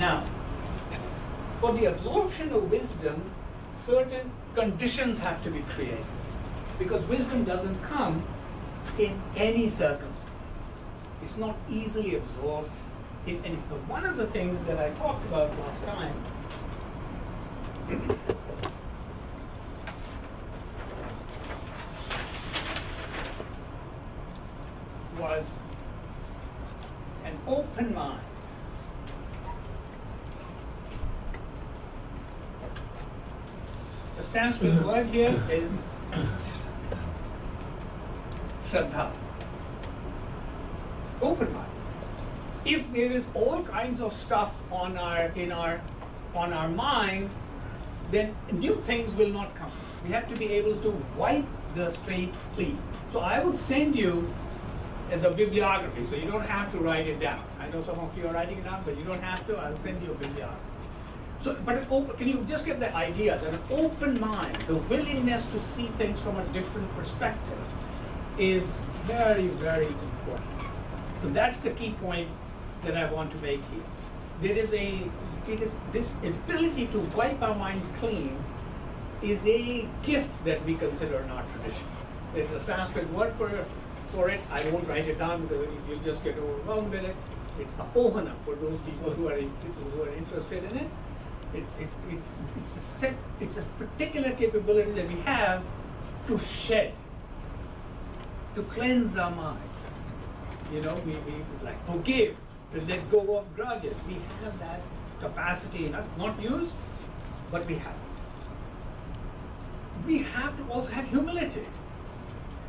Now, for the absorption of wisdom, certain conditions have to be created, because wisdom doesn't come in any circumstance. It's not easily absorbed in any. So one of the things that I talked about last time was an open mind. The Sanskrit word here is Shraddha. Open mind. If there is all kinds of stuff on our mind, then new things will not come. We have to be able to wipe the slate clean. So I will send you the bibliography, so you don't have to write it down. I know some of you are writing it down, but you don't have to. I'll send you a bibliography. So, but can you just get the idea that an open mind, the willingness to see things from a different perspective, is very, very important. So that's the key point that I want to make here. This ability to wipe our minds clean is a gift that we consider in our tradition. There's a Sanskrit word for it. I won't write it down because you'll just get overwhelmed with it. It's ahohana for those people who are interested in it. It's a particular capability that we have to shed, to cleanse our mind. You know, we like forgive, to let go of grudges. We have that capacity in us, not used, but we have it. We have to also have humility.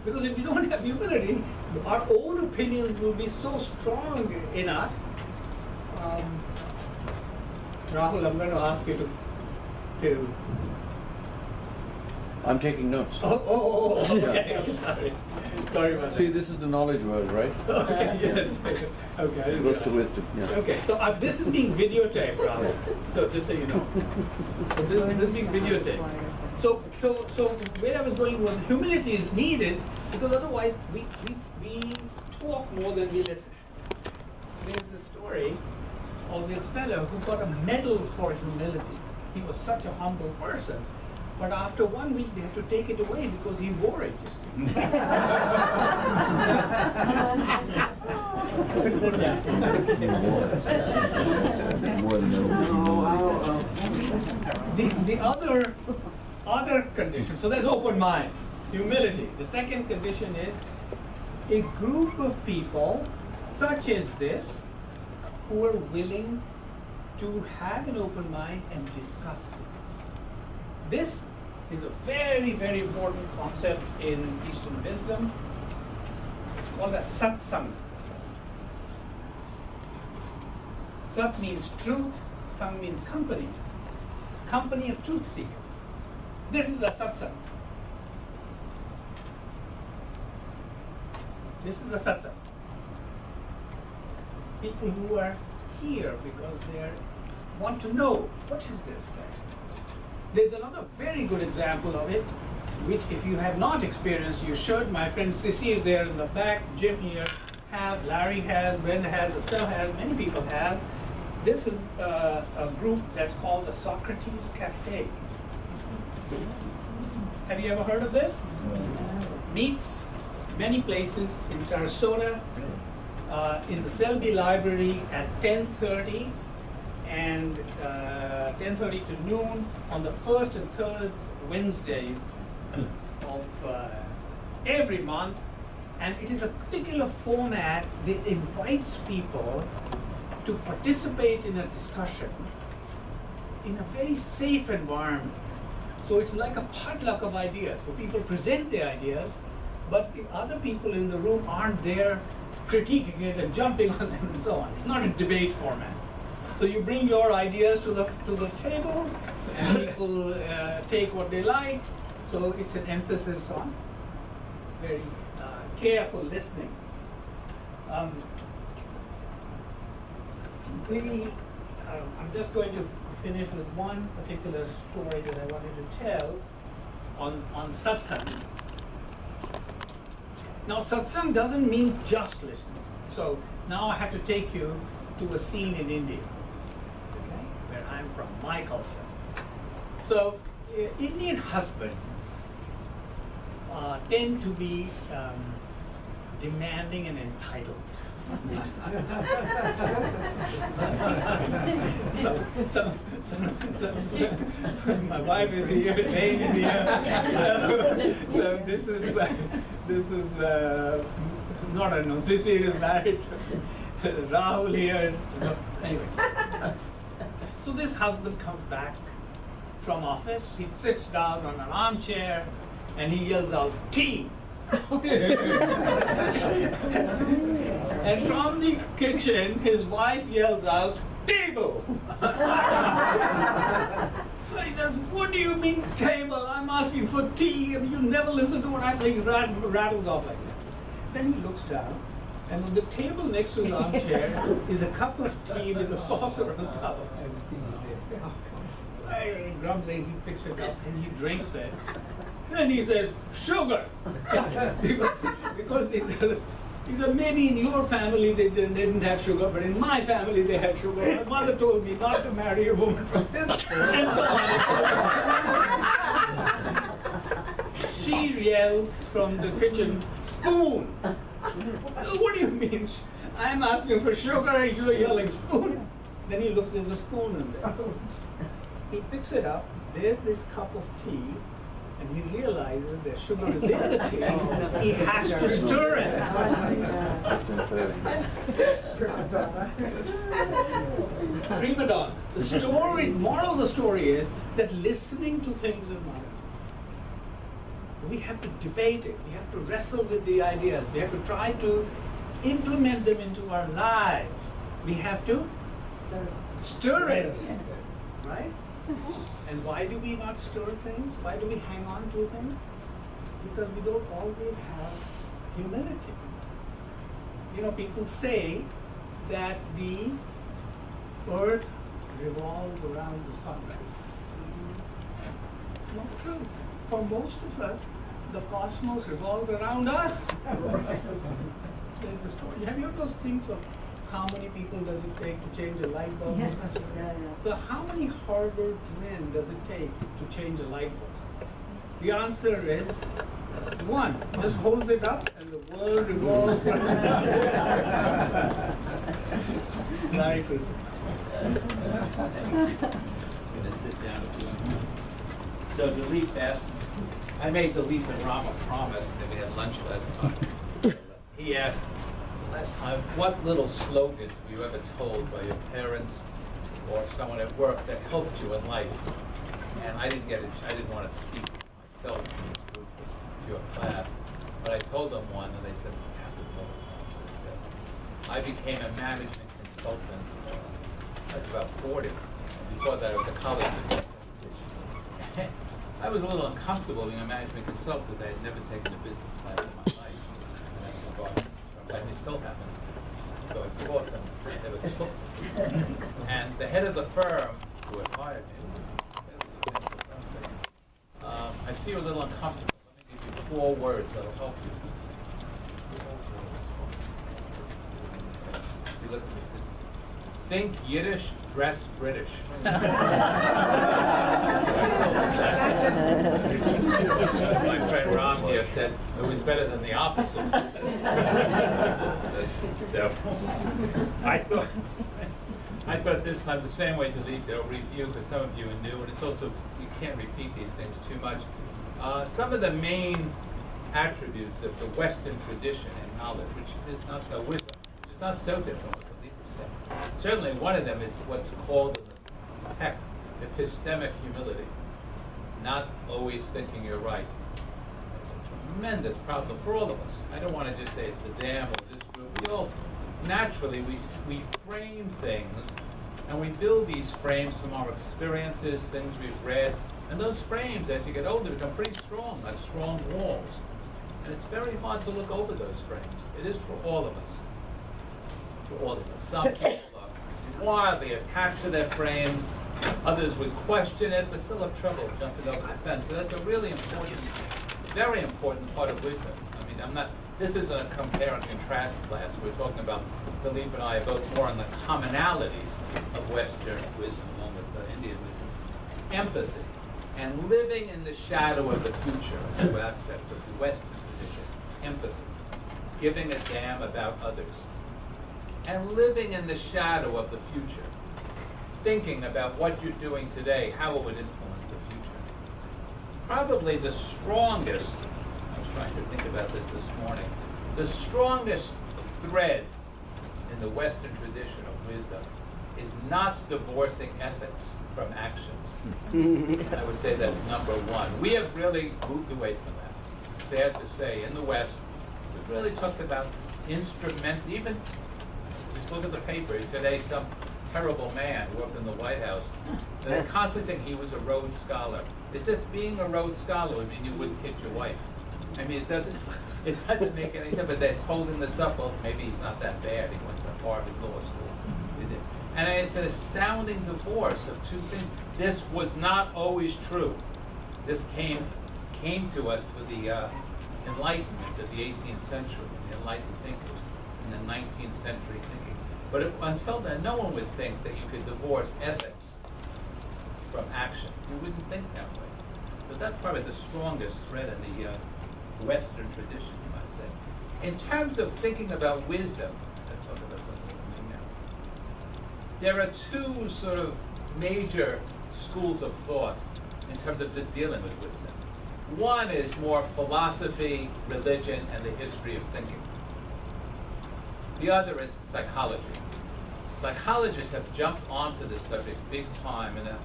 Because if we don't have humility, our own opinions will be so strong in us. Rahul, I'm going to ask you to I'm taking notes. Okay. I'm sorry. Sorry about that. See, this is the knowledge word, right? Okay, yes. Okay. It goes to wisdom, yeah. Okay, so this is being videotaped, Rahul. So just so you know. So this is being videotaped. So where I was going was humility is needed, because otherwise we talk more than we listen. There's a story of this fellow who got a medal for humility. He was such a humble person, but after 1 week they had to take it away because he wore it. You see. The other condition, so there's open mind, humility. The second condition is a group of people such as this who are willing to have an open mind and discuss things. This is a very, very important concept in Eastern wisdom. It's called a satsang. Sat means truth, sang means company. Company of truth seekers. This is a satsang. This is a satsang. People who are here because they want to know, what is this thing? There's another very good example of it, which if you have not experienced, you should. My friend Sissy is there in the back, Jim here have, Larry has, Brenda has, Estelle has, many people have. This is a group that's called the Socrates Cafe. Have you ever heard of this? Meets many places in Sarasota, in the Selby Library at 10:30 and 10:30 to noon on the first and third Wednesdays of every month. And it is a particular format that invites people to participate in a discussion in a very safe environment. So it's like a potluck of ideas, where people present their ideas, but the other people in the room aren't there critiquing it and jumping on them and so on. It's not a debate format. So you bring your ideas to the table, and people take what they like. So it's an emphasis on very careful listening. I'm just going to finish with one particular story that I wanted to tell on satsang. Now, satsang doesn't mean just listening. So now I have to take you to a scene in India. where I'm from, my culture. So Indian husbands tend to be demanding and entitled. My wife is here, Jane is here. So this is not a no. Sissy is married. Rahul here is anyway. So this husband comes back from office. He sits down on an armchair and he yells out, "Tea!" And from the kitchen, his wife yells out, "Table!" So he says, "What do you mean table? I'm asking for tea, and you never listen to what I'm saying." He rattles off like that. Then he looks down, and on the table next to his armchair is a cup of tea with a saucer on top of it. So grumbling, he picks it up and he drinks it. Then he says, "Sugar!" because it doesn't. He said, "Maybe in your family they didn't have sugar, but in my family they had sugar. My mother told me not to marry a woman from this," and so on. She yells from the kitchen, "Spoon!" "What do you mean? I'm asking for sugar and you're yelling spoon?" Then he looks, there's a spoon in there. He picks it up, there's this cup of tea, and he realizes that sugar is in the tea. He has to stir it. Prima donna. The story, moral of the story is that listening to things is not enough. We have to debate it. We have to wrestle with the ideas. We have to try to implement them into our lives. We have to stir it. Right? And why do we not stir things? Why do we hang on to things? Because we don't always have humility. You know, people say that the earth revolves around the sun. Not true. For most of us, the cosmos revolves around us. There's the story. Have you heard those things of how many people does it take to change a light bulb? Yeah. So how many Harvard men does it take to change a light bulb? The answer is one. Just holds it up and the world revolves around. Larry Prusak. I'm going to sit down if you want. So Dilip asked, I made Dilip and Ram a promise that we had lunch last time. He asked last time, what little slogan were you ever told by your parents or someone at work that helped you in life? And I didn't want to speak myself in this group, this to your class, but I told them one and they said, you have to tell the class. I became a management consultant I was about 40. Before that I was a college student. I was a little uncomfortable being a management consultant because I had never taken a business class in my life. And they still haven't. So I taught them. They were took. And the head of the firm who had hired me, I see you're a little uncomfortable. Let me give you 4 words that'll help you. He looked at me and said, think Yiddish, dress British. My friend Ram here said it was better than the opposite. So I thought this time the same way, Dilip, they'll review because some of you are new, and it's also, you can't repeat these things too much. Some of the main attributes of the Western tradition and knowledge, which is not so wisdom, which is not so different what the leaders say. Certainly one of them is what's called in the text epistemic humility, not always thinking you're right. It's a tremendous problem for all of us. I don't want to just say it's the dam or this group. We all, naturally, we frame things, and we build these frames from our experiences, things we've read, and those frames, as you get older, become pretty strong, like strong walls. And it's very hard to look over those frames. It is for all of us. For all of us. Some people are wildly attached to their frames. Others would question it, but still have trouble jumping over the fence. So that's a really important, very important part of wisdom. I mean, this isn't a compare and contrast class. We're talking about, Dilip and I are both more on the commonalities of Western wisdom, along with Indian wisdom, empathy, and living in the shadow of the future, two aspects of the Western tradition. Empathy, giving a damn about others, and living in the shadow of the future, thinking about what you're doing today, how it would influence the future. Probably the strongest, I was trying to think about this morning, the strongest thread in the Western tradition of wisdom is not divorcing ethics from actions. I would say that's number one. We have really moved away from that. Sad to say, in the West, we've really talked about even, just look at the paper, today some terrible man who worked in the White House, they're constantly saying he was a Rhodes Scholar. As if being a Rhodes Scholar would mean you wouldn't hit your wife. I mean, it doesn't make any sense, but they're holding this up, well, maybe he's not that bad, he went to Harvard Law School. And it's an astounding divorce of two things. This was not always true. This came to us with the Enlightenment of the 18th century, the Enlightened thinkers in the 19th century thinking. But until then, no one would think that you could divorce ethics from action. You wouldn't think that way. So that's probably the strongest thread in the Western tradition, you might say. In terms of thinking about wisdom, let's talk about something now. There are two sort of major schools of thought in terms of just dealing with wisdom. One is more philosophy, religion, and the history of thinking. The other is psychology. Psychologists have jumped onto this subject big time, and a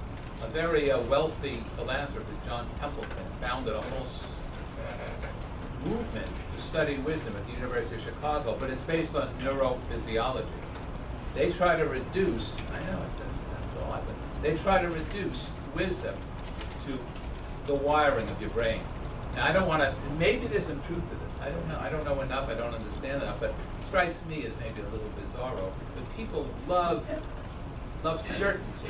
very wealthy philanthropist, John Templeton, founded a whole movement to study wisdom at the University of Chicago, but it's based on neurophysiology. They try to reduce, I know it sounds odd, but they try to reduce wisdom to the wiring of your brain. Now, I don't want to, maybe there's some truth to this. I don't know. I don't know enough. I don't understand enough. But it strikes me as maybe a little bizarro. But people love certainty.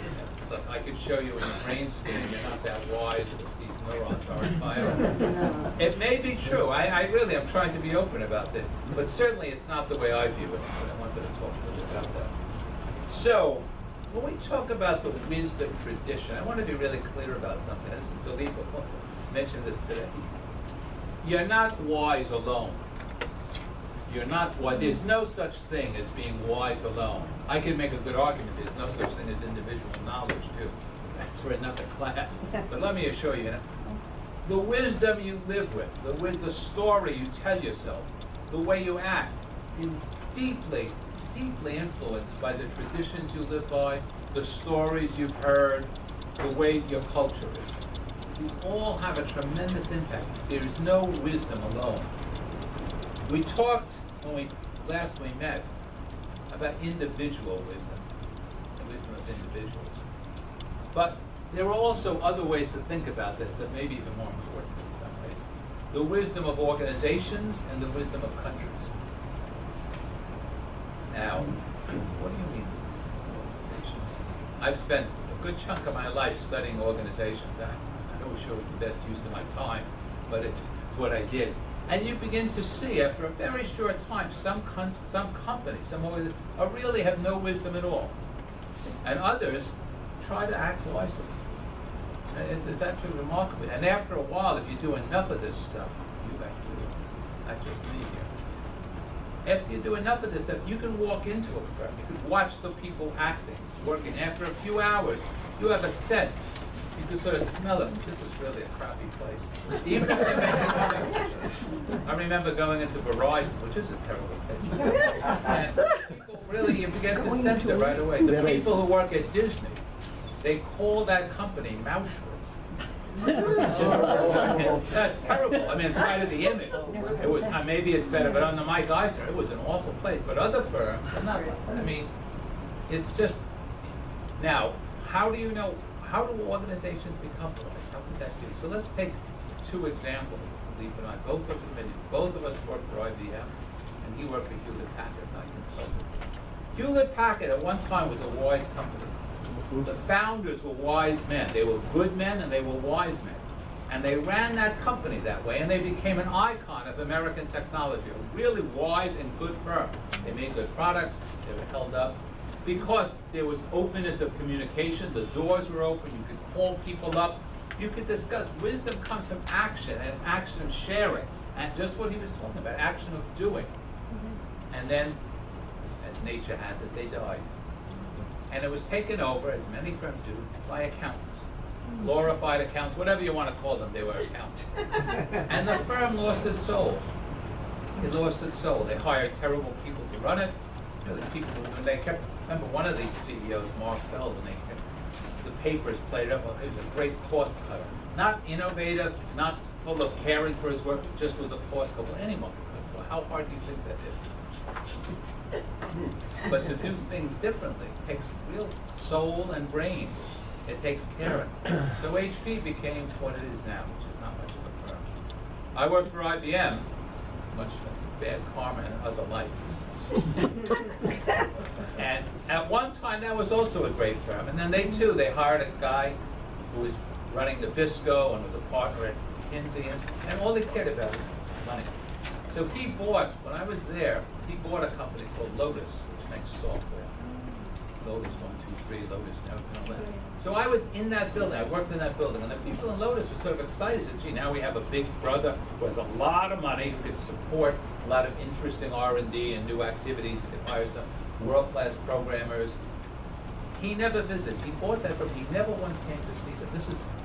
Look, I could show you in a brain scan, you're not that wise because these neurons aren't firing. It may be true. I really am trying to be open about this. But certainly it's not the way I view it. But I wanted to talk a little bit about that. So, when we talk about the wisdom tradition, I want to be really clear about something. This is Dilip also mentioned this today. You're not wise alone. You're not wise. There's no such thing as being wise alone. I can make a good argument there's no such thing as individual knowledge, too. That's for another class. But let me assure you, the wisdom you live with, the story you tell yourself, the way you act, is deeply influenced by the traditions you live by, the stories you've heard, the way your culture is. You all have a tremendous impact. There is no wisdom alone. We talked, when we last met, about individual wisdom, the wisdom of individuals. But there are also other ways to think about this that may be even more important in some ways. The wisdom of organizations and the wisdom of countries. Now, what do you mean organizations? I've spent a good chunk of my life studying organizations. I'm not sure it's the best use of my time, but it's what I did. And you begin to see, after a very short time, some companies, some organizations, really have no wisdom at all. And others try to act wisely. It's actually remarkable. And after a while, if you do enough of this stuff, you actually, not just me here, after you do enough of this stuff, you can walk into a firm. You can watch the people acting, working. After a few hours, you have a sense. You can sort of smell it. This is really a crappy place. Even if they make money. I remember going into Verizon, which is a terrible place. And people really, you begin to sense it right away. The people who work at Disney, they call that company Mouseschwitz. That's terrible. I mean, in spite of the image, it was. Maybe it's better, but under Mike Eisner, it was an awful place. But other firms, not. I mean, it's just. Now, how do you know? How do organizations become wise? How can that be? So let's take two examples. Lee and I, both of us worked for IBM, and he worked for Hewlett-Packard. I consulted. Hewlett-Packard at one time was a wise company. The founders were wise men. They were good men and they were wise men. And they ran that company that way, and they became an icon of American technology, a really wise and good firm. They made good products, they were held up. because there was openness of communication, the doors were open, you could call people up, you could discuss. Wisdom comes from action, and action of sharing, and just what he was talking about, action of doing. And then, as nature has it, they died. And it was taken over, as many firms do, by accountants. Glorified accountants, whatever you want to call them, they were accountants. And the firm lost its soul. It lost its soul. They hired terrible people to run it. You know, the people who, when they kept, remember one of these CEOs, Mark Feld, when they kept, the papers played up, he was a great cost cutter. Not innovative, not full of caring for his work, just was a cost cutter. Well, anyone could. Well, how hard do you think that is? But to do things differently takes real soul and brains. It takes caring. So HP became what it is now, which is not much of a firm. I worked for IBM, much bad karma and other lives. And at one time, that was also a great firm. And then they hired a guy who was running the Bisco and was a partner at McKinsey, and all he cared about was money. So he bought, when I was there, he bought a company called Lotus, which makes software. Lotus 1, 2, 3, Lotus, and all that. So I was in that building, I worked in that building, and the people in Lotus were sort of excited. Said, gee, now we have a big brother who has a lot of money, who could support a lot of interesting R&D and new activities. We could hire some world-class programmers. He never visited. He bought that, but he never once came to see them.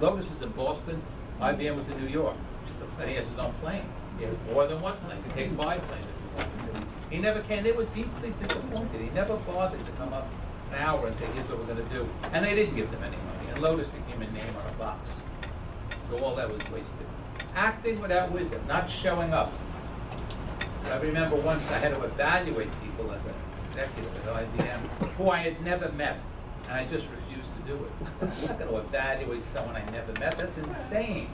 Lotus is in Boston, IBM was in New York. So he has his own plane. He has more than one plane. He could take 5 planes if he wanted to. He never came. They were deeply disappointed. He never bothered to come up an hour and say, here's what we're going to do. And they didn't give them any money. And Lotus became a name on a box. So all that was wasted. Acting without wisdom, not showing up. I remember once I had to evaluate people as an executive at IBM who I had never met. And I just refused to do it. I'm not going to evaluate someone I never met. That's insane.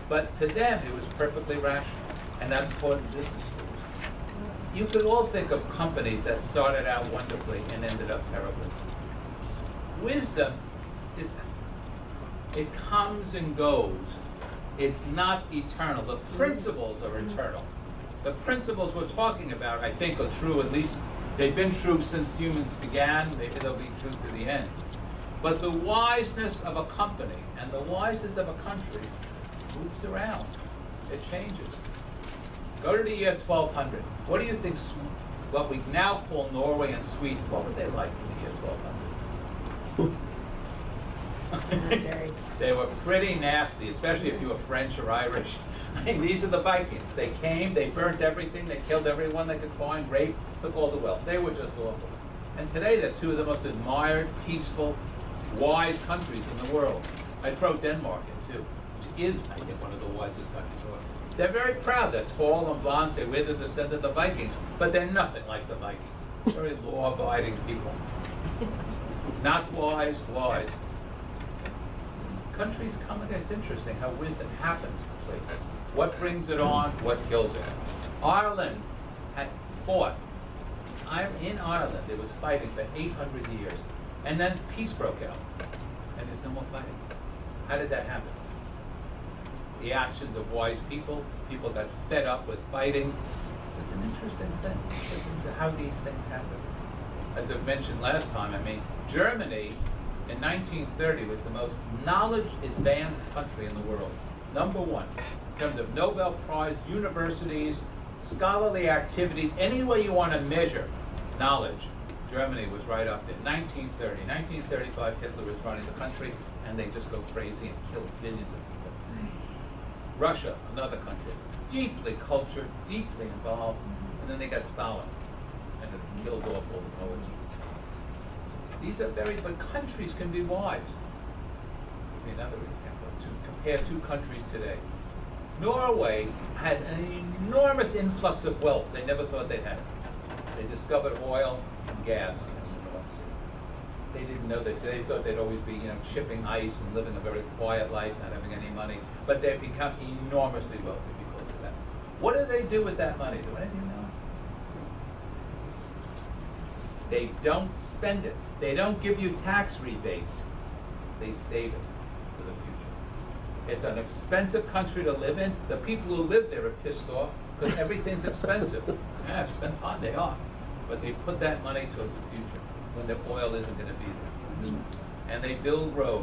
But to them, it was perfectly rational. And that's taught in business schools. You could all think of companies that started out wonderfully and ended up terribly. Wisdom is, it comes and goes. It's not eternal. The principles are eternal. The principles we're talking about, I think, are true, at least they've been true since humans began. Maybe they'll be true to the end. But the wiseness of a company and the wiseness of a country moves around. It changes. Go to the year 1200. What do you think what we now call Norway and Sweden, what were they like in the year 1200? They were pretty nasty, especially if you were French or Irish. I mean, these are the Vikings. They came, they burnt everything, they killed everyone they could find, raped, took all the wealth. They were just awful. And today they're two of the most admired, peaceful, wise countries in the world. I throw Denmark in too, which is, I think, one of the wisest countries in the world. They're very proud. They're tall and blonde, say we're the descendant of the Vikings, but they're nothing like the Vikings. Very law-abiding people. Not wise, wise. Countries come in, it's interesting how wisdom happens in places. What brings it on, what kills it. Ireland had fought. In Ireland, there was fighting for 800 years. And then peace broke out. And there's no more fighting. How did that happen? The actions of wise people. People got fed up with fighting. It's an interesting thing, how these things happen. As I've mentioned last time, I mean, Germany in 1930 was the most knowledge-advanced country in the world. #1 in terms of Nobel Prize, universities, scholarly activities, any way you want to measure knowledge. Germany was right up there. 1930, 1935, Hitler was running the country, and they just go crazy and kill billions of people. Russia, another country, deeply cultured, deeply involved, and then they got Stalin, and it killed off all the poets. These are but countries can be wise. Give me another example, to compare two countries today. Norway has an enormous influx of wealth they never thought they'd have. They discovered oil and gas in the North Sea. They didn't know that. They thought they'd always be, shipping ice and living a very quiet life, not having any money. But they've become enormously wealthy because of that. What do they do with that money? Do any of you know? They don't spend it. They don't give you tax rebates. They save it for the future. It's an expensive country to live in. The people who live there are pissed off because everything's expensive. Yeah, I've spent time, they are. But they put that money towards the future. when the oil isn't gonna be there. And they build roads.